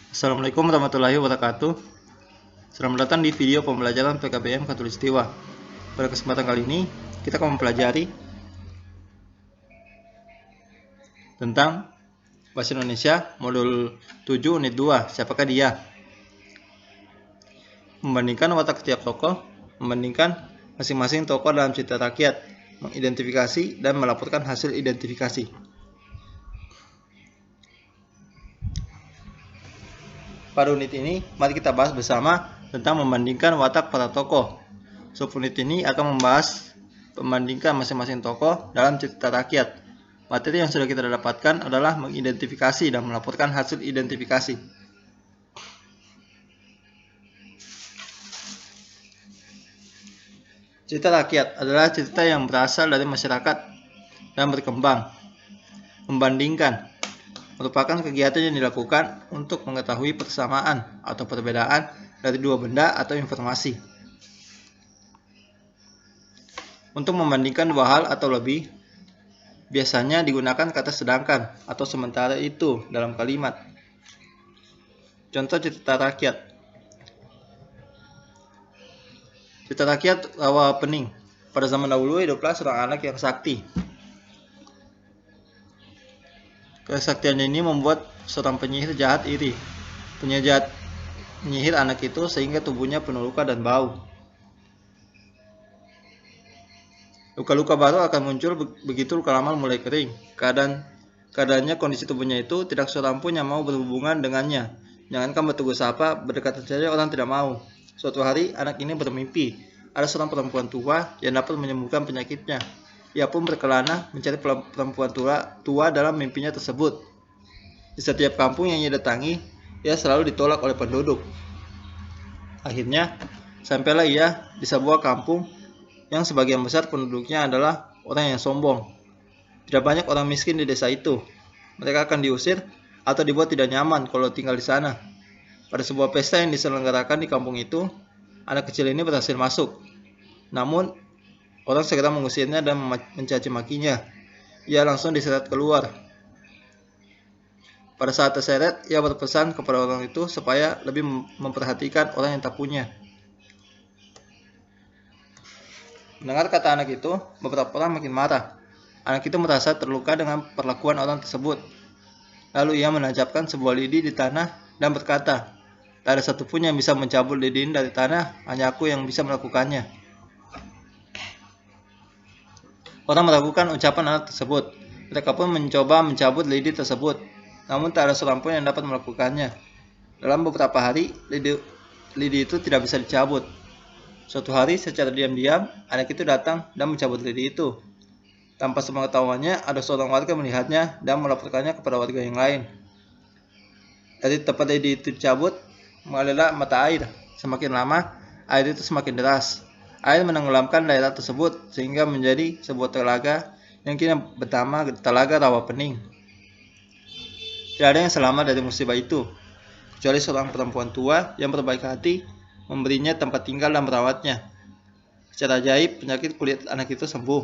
Assalamualaikum warahmatullahi wabarakatuh. Selamat datang di video pembelajaran PKBM Khatulistiwa. Pada kesempatan kali ini, kita akan mempelajari tentang Bahasa Indonesia Modul 7 Unit 2. Siapakah dia? Membandingkan watak setiap tokoh, membandingkan masing-masing tokoh dalam cerita rakyat, mengidentifikasi dan melaporkan hasil identifikasi. Pada unit ini, mari kita bahas bersama tentang membandingkan watak para tokoh. Subunit ini akan membahas membandingkan masing-masing tokoh dalam cerita rakyat. Materi yang sudah kita dapatkan adalah mengidentifikasi dan melaporkan hasil identifikasi. Cerita rakyat adalah cerita yang berasal dari masyarakat dan berkembang. Membandingkan merupakan kegiatan yang dilakukan untuk mengetahui persamaan atau perbedaan dari dua benda atau informasi. Untuk membandingkan dua hal atau lebih, biasanya digunakan kata sedangkan atau sementara itu dalam kalimat. Contoh cerita rakyat. Cerita rakyat Rawa Pening. Pada zaman dahulu hiduplah seorang anak yang sakti. Kesaktian ini membuat seorang penyihir jahat iri. Penyihir jahat menyihir anak itu sehingga tubuhnya penuh luka dan bau. Luka-luka baru akan muncul begitu luka lama mulai kering. Keadaannya kondisi tubuhnya itu tidak seorang pun yang mau berhubungan dengannya. Jangankan bertegur sapa, berdekatan saja orang tidak mau. Suatu hari anak ini bermimpi ada seorang perempuan tua yang dapat menyembuhkan penyakitnya. Ia pun berkelana mencari perempuan tua dalam mimpinya tersebut. Di setiap kampung yang ia datangi, ia selalu ditolak oleh penduduk. Akhirnya, sampailah ia di sebuah kampung yang sebagian besar penduduknya adalah orang yang sombong. Tidak banyak orang miskin di desa itu. Mereka akan diusir atau dibuat tidak nyaman kalau tinggal di sana. Pada sebuah pesta yang diselenggarakan di kampung itu, anak kecil ini berhasil masuk. Namun, orang segera mengusirnya dan mencaci makinya. Ia langsung diseret keluar. Pada saat terseret, ia berpesan kepada orang itu supaya lebih memperhatikan orang yang tak punya. Mendengar kata anak itu, beberapa orang makin marah. Anak itu merasa terluka dengan perlakuan orang tersebut. Lalu ia menancapkan sebuah lidi di tanah dan berkata, "Tak ada satupun yang bisa mencabut lidi ini dari tanah, hanya aku yang bisa melakukannya." Orang meragukan ucapan anak tersebut. Mereka pun mencoba mencabut lidi tersebut, namun tak ada seorang pun yang dapat melakukannya. Dalam beberapa hari, lidi itu tidak bisa dicabut. Suatu hari, secara diam-diam, anak itu datang dan mencabut lidi itu. Tanpa sepengetahuannya, ada seorang warga melihatnya dan melaporkannya kepada warga yang lain. Dari tempat lidi itu dicabut, mengalirlah mata air. Semakin lama, air itu semakin deras. Air menenggelamkan daerah tersebut sehingga menjadi sebuah telaga yang kini bernama Telaga Rawa Pening. Tidak ada yang selamat dari musibah itu, kecuali seorang perempuan tua yang berbaik hati memberinya tempat tinggal dan merawatnya. Secara ajaib, penyakit kulit anak itu sembuh.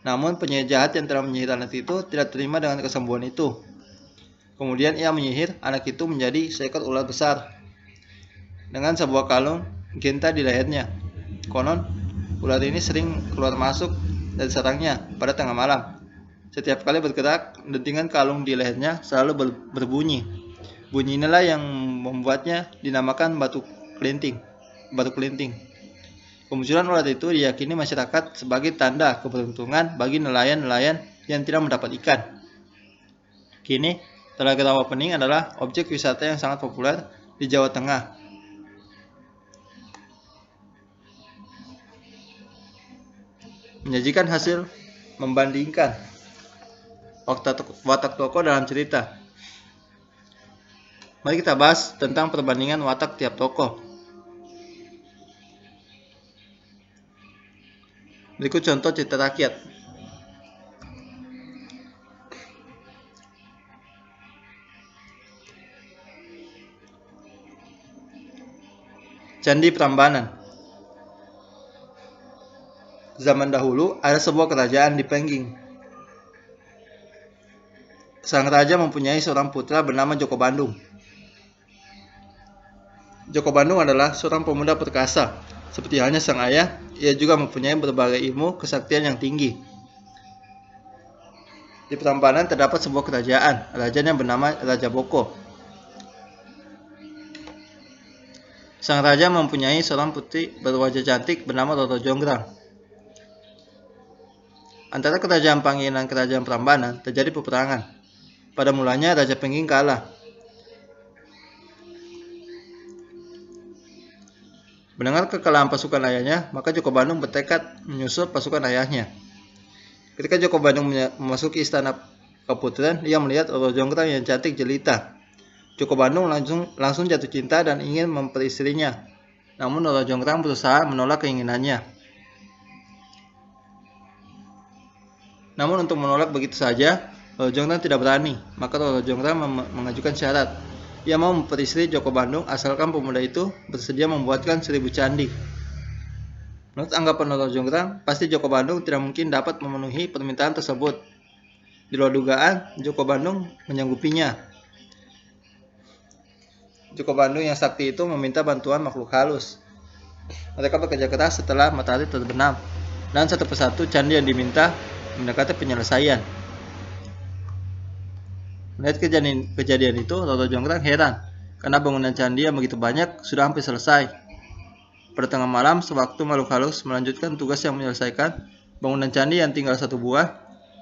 Namun penyihir jahat yang telah menyihir anak itu tidak terima dengan kesembuhan itu. Kemudian ia menyihir anak itu menjadi seekor ular besar dengan sebuah kalung genta di lehernya. Konon, ular ini sering keluar masuk dari sarangnya pada tengah malam. Setiap kali bergerak, dentingan kalung di lehernya selalu berbunyi. Bunyi inilah yang membuatnya dinamakan batu kelinting. Kemunculan ular itu diyakini masyarakat sebagai tanda keberuntungan bagi nelayan-nelayan yang tidak mendapat ikan. Kini, Telaga Rawa Pening adalah objek wisata yang sangat populer di Jawa Tengah. Menyajikan hasil membandingkan watak tokoh dalam cerita. Mari kita bahas tentang perbandingan watak tiap tokoh. Berikut contoh cerita rakyat. Candi Prambanan. Zaman dahulu ada sebuah kerajaan di Pengging. Sang raja mempunyai seorang putra bernama Joko Bandung. Joko Bandung adalah seorang pemuda perkasa. Seperti halnya sang ayah, ia juga mempunyai berbagai ilmu kesaktian yang tinggi. Di Prambanan terdapat sebuah kerajaan, rajanya bernama Raja Boko. Sang raja mempunyai seorang putri berwajah cantik bernama Roro Jonggrang. Antara kerajaan Pangil dan kerajaan Prambanan terjadi peperangan. Pada mulanya Raja Pengging kalah. Mendengar kekalahan pasukan ayahnya, maka Joko Bandung bertekad menyusul pasukan ayahnya. Ketika Joko Bandung memasuki istana keputrian, ia melihat Roro Jonggrang yang cantik jelita. Joko Bandung langsung jatuh cinta dan ingin memperistrinya. Namun Roro Jonggrang berusaha menolak keinginannya. Namun untuk menolak begitu saja, Roro Jonggrang tidak berani. Maka Roro Jonggrang mengajukan syarat. Ia mau memperistri Joko Bandung asalkan pemuda itu bersedia membuatkan 1000 candi. Menurut anggapan Roro Jonggrang, pasti Joko Bandung tidak mungkin dapat memenuhi permintaan tersebut. Di luar dugaan, Joko Bandung menyanggupinya. Joko Bandung yang sakti itu meminta bantuan makhluk halus. Mereka bekerja keras setelah matahari terbenam, dan satu persatu candi yang diminta mendekati penyelesaian. Melihat kejadian itu, Roro Jonggrang heran, karena bangunan candi yang begitu banyak sudah hampir selesai. Pada tengah malam, sewaktu makhluk halus melanjutkan tugas yang menyelesaikan bangunan candi yang tinggal 1 buah,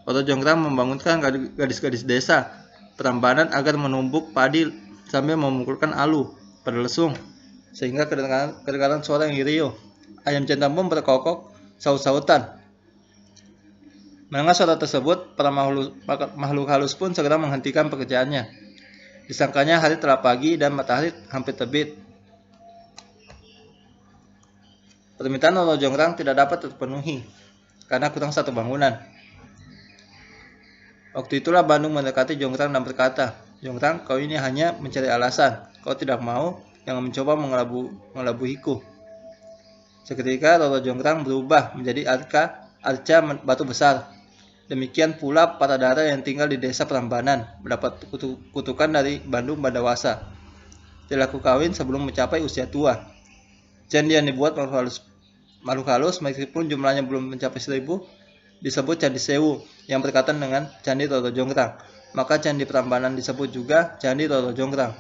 Roro Jonggrang membangunkan gadis-gadis desa Prambanan agar menumbuk padi sambil memukulkan alu pada lesung, sehingga kedengaran suara yang riuh. Ayam jantan pun berkokok saut-sautan. Mendengar suara tersebut, para makhluk halus pun segera menghentikan pekerjaannya. Disangkanya hari telah pagi dan matahari hampir terbit. Permintaan Roro Jonggrang tidak dapat terpenuhi karena kurang 1 bangunan. Waktu itulah Bandung mendekati Jonggrang dan berkata, "Jonggrang, kau ini hanya mencari alasan. Kau tidak mau, jangan mencoba mengelabuhiku." Seketika Roro Jonggrang berubah menjadi arca batu besar. Demikian pula para dara yang tinggal di desa Prambanan mendapat kutukan dari Bandung Bandawasa. Dilaku kawin sebelum mencapai usia tua. Candi yang dibuat makhluk halus meskipun jumlahnya belum mencapai 1000 disebut Candi Sewu yang berkaitan dengan Candi Roro Jonggrang. Maka Candi Prambanan disebut juga Candi Roro Jonggrang.